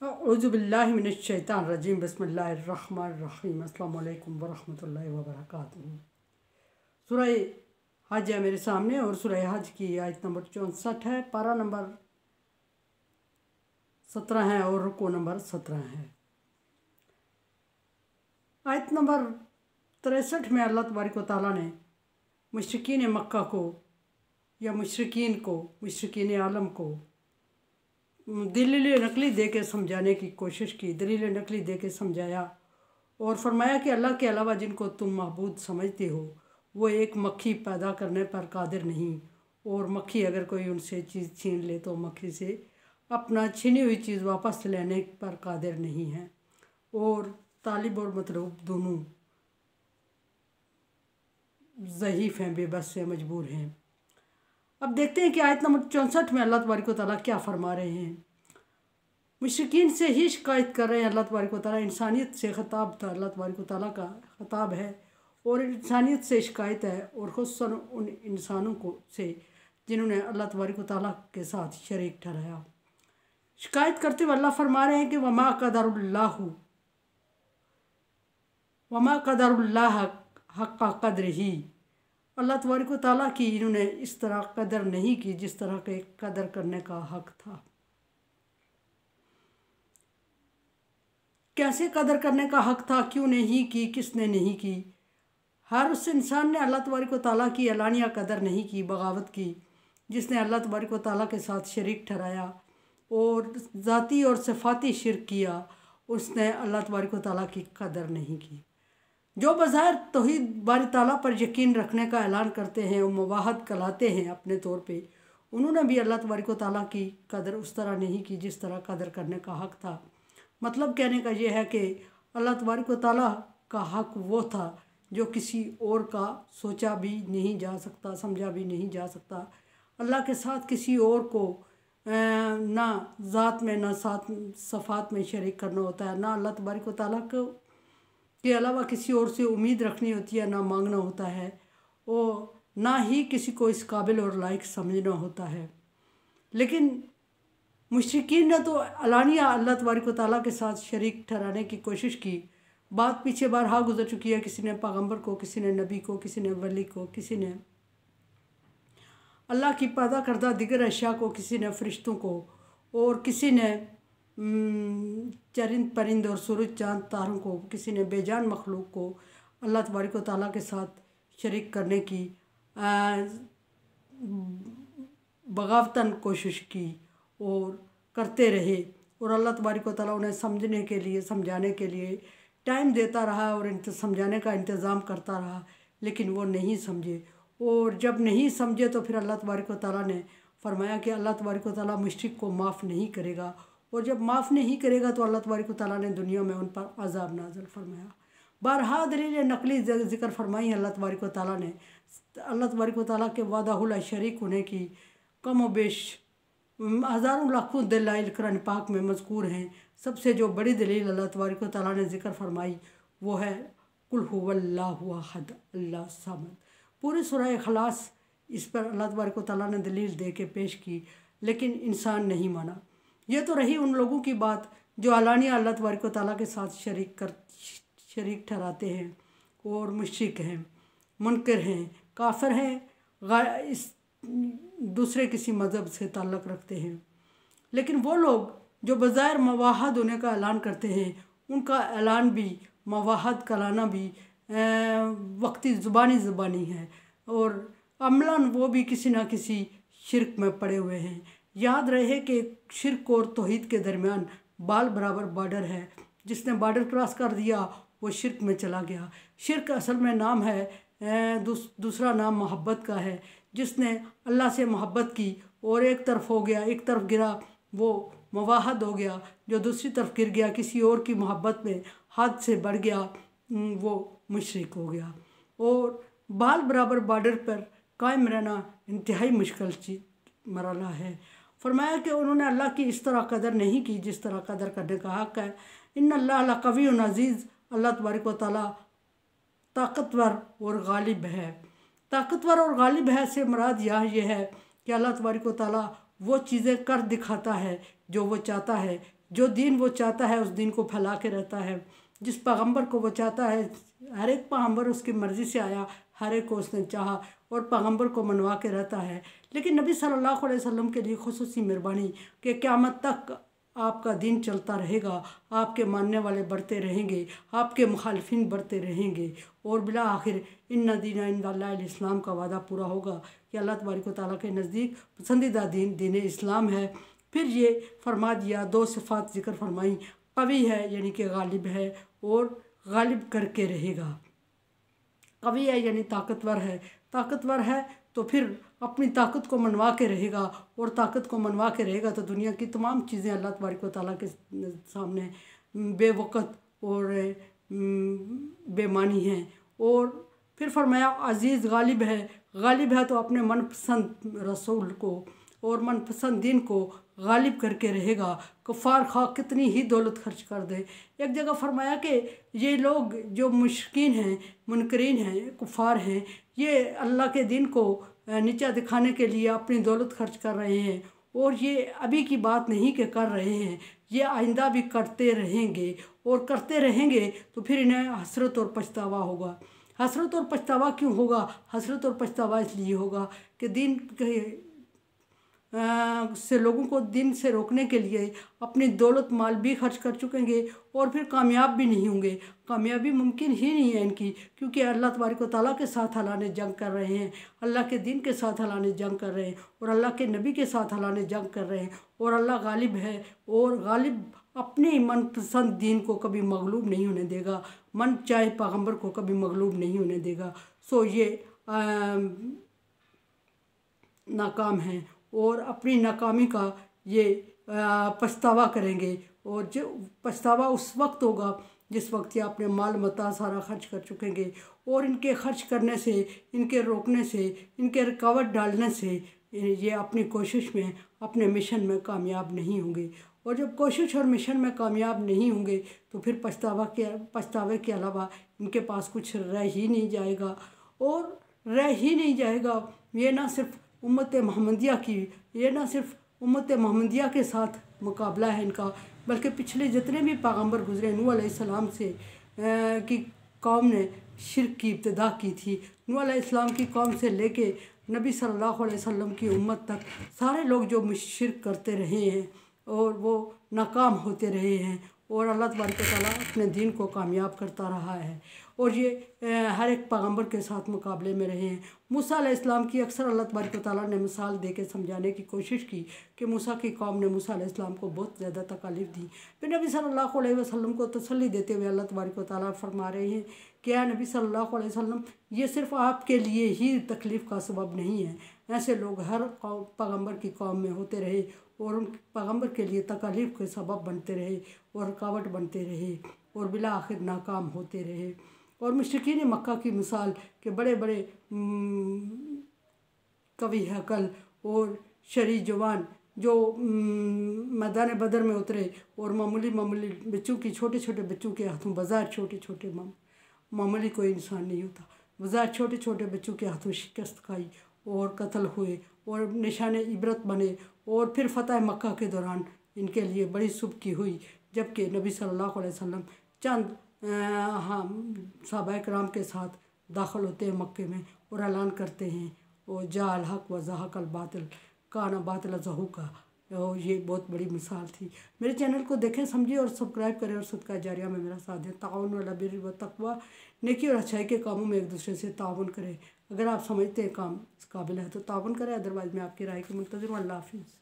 औज़ुबिल्लाहि मिनश्शैतानिर्रजीम बिस्मिल्लाहिर्रहमानिर्रहीम अस्सलामु अलैकुम वरहमतुल्लाहि वबरकातुहू। सूरह हज है मेरे सामने और सूरह हज की आयत नंबर 64 है, पारा नंबर 17 है और रुकू नंबर 17 है। आयत नंबर 63 में अल्लाह तबारक व तआला ने मुशरिकीन मक्का को या मुशरिकीन आलम को दलील नकली दे के समझाने की कोशिश की, दलील नकली दे के समझाया और फरमाया कि अल्लाह के अलावा जिनको तुम महबूद समझते हो वो एक मक्खी पैदा करने पर कादिर नहीं, और मक्खी अगर कोई उनसे चीज़ छीन ले तो मक्खी से अपना छीनी हुई चीज़ वापस लेने पर कादिर नहीं है, और तालिब और मतलूब दोनों ज़ईफ़ हैं, बेबस से मजबूर हैं। अब देखते हैं कि आयत नंबर 64 में अल्लाह तबारक व तआला क्या फरमा रहे हैं। मुशरिकीन से ही शिकायत कर रहे हैं अल्लाह तबारक व तआला, इंसानियत से ख़िताब था, अल्लाह तबारक व तआला का ख़िताब है और इंसानियत से शिकायत है, और ख़ुसूसन उन इंसानों को से जिन्होंने अल्लाह तबारक व तआला के साथ शरीक ठहराया। शिकायत करते हुए अल्लाह फरमा रहे हैं कि वमा क़दरुल्लाह हक़्क़ क़द्रिही, अल्लाह तबारक व तआला की इन्होंने इस तरह कदर नहीं की जिस तरह के कदर करने का हक़ था। कैसे कदर करने का हक़ था, क्यों नहीं की, किसने नहीं की। हर उस इंसान ने अल्लाह तबारक व तआला की एलानिया कदर नहीं की, बगावत की, जिसने अल्लाह तबारक व तआला के साथ शरीक ठहराया और ज़ाती और सिफ़ाती शिर्क किया, उसने अल्लाह तबारक व तआला की कदर नहीं की। जो बज़ाहिर तौहीद बारी ताला पर यकीन रखने का ऐलान करते हैं और मुवाहद कहलाते हैं अपने तौर पे, उन्होंने भी अल्लाह तबारक व तआला की कदर उस तरह नहीं की जिस तरह कदर करने का हक़ था। मतलब कहने का ये है कि अल्लाह तबारक व तआला का हक़ वो था जो किसी और का सोचा भी नहीं जा सकता, समझा भी नहीं जा सकता। अल्लाह के साथ किसी और को ना ज़ात में ना साथ सफ़ात में शरीक करना होता है, ना अल्लाह तबारक व तआला को के अलावा किसी और से उम्मीद रखनी होती है, ना मांगना होता है, और ना ही किसी को इस काबिल और लायक समझना होता है। लेकिन मुशरिकीन ने तो अलानिया अल्लाह तबारक व तआला के साथ शरीक ठहराने की कोशिश की। बात पीछे बारहा गुजर चुकी है, किसी ने पैगम्बर को, किसी ने नबी को, किसी ने वली को, किसी ने अल्लाह की पैदा करदा दिगर अशिया को, किसी ने फरिश्तों को, और किसी ने चरिंद परिंद और सूरज चाँद तारों को, किसी ने बेजान मखलूक को अल्लाह तबारक व तआला के साथ शरीक करने की बगावतन कोशिश की और करते रहे, और अल्लाह तबारक व तआला उन्हें समझने के लिए, समझाने के लिए टाइम देता रहा और समझाने का इंतज़ाम करता रहा, लेकिन वो नहीं समझे। और जब नहीं समझे तो फिर अल्लाह तबारक व तआला ने फरमाया कि अल्लाह तबारक व तआला मुशरिक को माफ़ नहीं करेगा, और जब माफ़ नहीं करेगा तो अल्लाह तबारक व तआला ने दुनिया में उन पर अज़ाब नाज़िल फरमाया। बारहा दलील नकली ज़िक्र फरमाई अल्लाह तबारक व तआला ने। अल्लाह तबारक व तआला के वादाहुल शरीक होने की कम व बेश हज़ारों लाखों दलाइल कुरान पाक में मज़कूर हैं। सबसे जो बड़ी दलील अल्लाह तबारक व तआला ने ज़िक्र फरमाई वो है कुल हुवल्लाहु अहद अल्लाह समद। पूरी सूरह इखलास इस पर अल्लाह तबारक व तआला ने दलील दे के पेश की, लेकिन इंसान नहीं माना। ये तो रही उन लोगों की बात जो अलानिया अल्लाह तबारक व तआला के साथ शरीक ठहराते हैं और मुशरिक हैं, मुनकर हैं, काफिर हैं, इस दूसरे किसी मज़हब से ताल्लुक़ रखते हैं। लेकिन वो लोग जो बज़ाहिर मवाहद होने का ऐलान करते हैं, उनका ऐलान भी, मवाहद कराना भी वक्ती ज़ुबानी है, और अमलन वो भी किसी न किसी शिरक में पड़े हुए हैं। याद रहे कि शिरक और तौहीद के दरमियान बाल बराबर बॉर्डर है, जिसने बॉर्डर क्रॉस कर दिया वो शिरक में चला गया। शिरक असल में नाम है, दूसरा नाम मोहब्बत का है। जिसने अल्लाह से मोहब्बत की और एक तरफ हो गया, एक तरफ गिरा, वो मवाहद हो गया। जो दूसरी तरफ गिर गया, किसी और की मोहब्बत में हद से बढ़ गया, वो मुशरिक हो गया। और बाल बराबर बॉर्डर पर कायम रहना इंतहाई मुश्किल मरला है। फरमाया कि उन्होंने अल्लाह की इस तरह कदर नहीं की जिस तरह कदर करने का हक़ है। इन्नल्लाह लक़वियुन अज़ीज़, अल्लाह तबारक व तआला ताकतवर और गालिब है। ताकतवर और गालिब है से मुराद यह है कि अल्लाह तबारक व तआला وہ چیزیں کر دکھاتا ہے جو وہ چاہتا ہے، جو دین وہ چاہتا ہے اس دین کو پھیلا کے رہتا ہے، جس پیغمبر کو وہ چاہتا ہے، ہر ایک پیغمبر اس کی مرضی سے آیا، ہر ایک کو اس نے چاہا اور پیغمبر کو منوا کے رہتا ہے۔ لیکن نبی صلی اللہ علیہ وسلم کے لیے خصوصی مہربانی کہ قیامت تک آپ کا دین چلتا رہے گا، آپ کے ماننے والے بڑھتے رہیں گے، آپ کے مخالفین بڑھتے رہیں گے، اور بالآخر ان دین عند اللہ الاسلام کا وعدہ پورا ہوگا کہ اللہ تبارک و تعالیٰ کے نزدیک پسندیدہ دین دین اسلام ہے۔ پھر یہ فرما دیا، دو صفات ذکر فرمائیں، قوی ہے یعنی کہ غالب ہے اور غالب کر کے رہے گا۔ قوی ہے یعنی طاقتور ہے تو پھر اپنی طاقت کو منوا کے رہے گا، اور طاقت کو منوا کے رہے گا تو دنیا کی تمام چیزیں اللہ تبارک و تعالیٰ کے سامنے بے وقت اور بے معنی ہیں۔ اور پھر فرمایا عزیز غالب ہے تو اپنے من پسند رسول کو اور من پسند دین کو غالب کر کے رہے گا، کفار خواہ کتنی ہی دولت خرچ کر دے۔ ایک جگہ فرمایا کہ یہ لوگ جو مشرکین ہیں، منکرین ہیں، کفار ہیں، یہ اللہ کے دین کو نیچا دکھانے کے لیے اپنی دولت خرچ کر رہے ہیں، اور یہ ابھی کی بات نہیں کہ کر رہے ہیں، یہ آئندہ بھی کرتے رہیں گے، اور کرتے رہیں گے تو پھر انہیں حسرت اور پچھتاوا ہوگا۔ حسرت اور پچھتاوا کیوں ہوگا؟ حسرت اور پچھتاوا اس لیے ہوگا کہ دین سے لوگوں کو دین سے روکنے کے لیے اپنی دولت مال بھی خرچ کر چکیں گے، اور پھر کامیاب بھی نہیں ہوں گے۔ کامیابی ممکن ہی نہیں ہے ان کی، کیونکہ اللہ تبارک و تعالیٰ کے ساتھ اللہ نے جنگ کر رہے ہیں، اللہ کے دین کے ساتھ اللہ نے جنگ کر رہے ہیں، اور اللہ کے نبی کے ساتھ اللہ نے جنگ کر رہے ہیں، اور اللہ غالب ہے، اور غالب اپنی من پسند دین کو کبھی مغلوب نہیں ہونے دے گا، من چاہے پیغمبر کو کبھی مغلوب نہیں ہونے دے گا۔ سو یہ ناکام ہیں، اور اپنی ناکامی کا یہ پچھتاوا کریں گے، اور جو پچھتاوا اس وقت ہوگا جس وقت یہ اپنے مال متاع سارا خرچ کر چکیں گے، اور ان کے خرچ کرنے سے، ان کے روکنے سے، ان کے رکاوٹ ڈالنے سے یہ اپنی کوشش میں، اپنے مشن میں کامیاب نہیں ہوں گے۔ اور جب کوشش اور مشن میں کامیاب نہیں ہوں گے تو پھر پچھتاوے کے علاوہ ان کے پاس کچھ رہ ہی نہیں جائے گا، اور رہ ہی نہیں جائے گا۔ یہ نہ صرف امت محمدیہ کے ساتھ مقابلہ ہے ان کا، بلکہ پچھلے جتنے بھی پیغمبر گزرے، نوح علیہ السلام سے کی قوم نے شرک کی ابتدا کی تھی، نوح علیہ السلام کی قوم سے لے کے نبی صلی اللہ علیہ وسلم کی امت تک سارے لوگ جو شرک کرتے رہے ہیں اور وہ ناکام ہوتے رہے ہیں، اور اللہ تبارک و تعالیٰ اپنے دین کو کامیاب کرتا رہا ہے، اور یہ ہر ایک پیغمبر کے ساتھ مقابلے میں رہے ہیں۔ موسیٰ علیہ السلام کی اکثر اللہ تبارک و تعالیٰ نے مثال دے کے سمجھانے کی کوشش کی کہ موسیٰ کی قوم نے موسیٰ علیہ السلام کو بہت زیادہ تکالیف دی۔ پھر نبی صلی اللہ علیہ وسلم کو تسلی دیتے ہوئے اللہ تبارک و تعالیٰ فرما رہے ہیں کہ اے نبی صلی اللہ علیہ وسلم، یہ صرف آپ کے لیے ہی تکلیف کا سبب نہیں ہے، ایسے لوگ ہر پیغمبر کی قوم میں ہوتے رہے، اور ان پیغمبر کے لیے تکالیف کے سبب بنتے رہے اور رکاوٹ بنتے رہے، اور بالآخر ناکام ہوتے رہے۔ اور مشرکین مکہ کی مثال کہ بڑے بڑے قوی ہیکل اور شرح جوان جو میدان بدر میں اترے، اور معمولی بچوں کی، چھوٹے چھوٹے بچوں کے ہاتھوں، بظاہر چھوٹے چھوٹے معمولی کوئی انسان نہیں ہوتا، بظاہر چھوٹے چھوٹے بچوں کے ہاتھوں شکست کھائی اور قتل ہوئے اور نشان عبرت بنے، اور پھر فتح مکہ کے دوران ان کے لیے بڑی سبکی ہوئی، جبکہ نبی صلی اللہ علیہ وسلم چند صحابہ کرام کے ساتھ داخل ہوتے ہیں مکے میں اور اعلان کرتے ہیں اور جاء الحق و زہق الباطل کان باطلا زہوقا۔ اور یہ بہت بڑی مثال تھی۔ میرے چینل کو دیکھیں، سمجھیں اور سبسکرائب کریں، اور صدقہ جاریہ میں میرا ساتھ دیں۔ تعاون علی البر والتقوی، نیکی اور اچھائی کے کاموں میں ایک دوسرے سے تعاون کریں۔ اگر آپ سمجھتے ہیں کام اس قابل ہے تو تعاون کریں، ادروائز میں آپ کی رائے کی منتظر ہوں۔ اللہ حافظ۔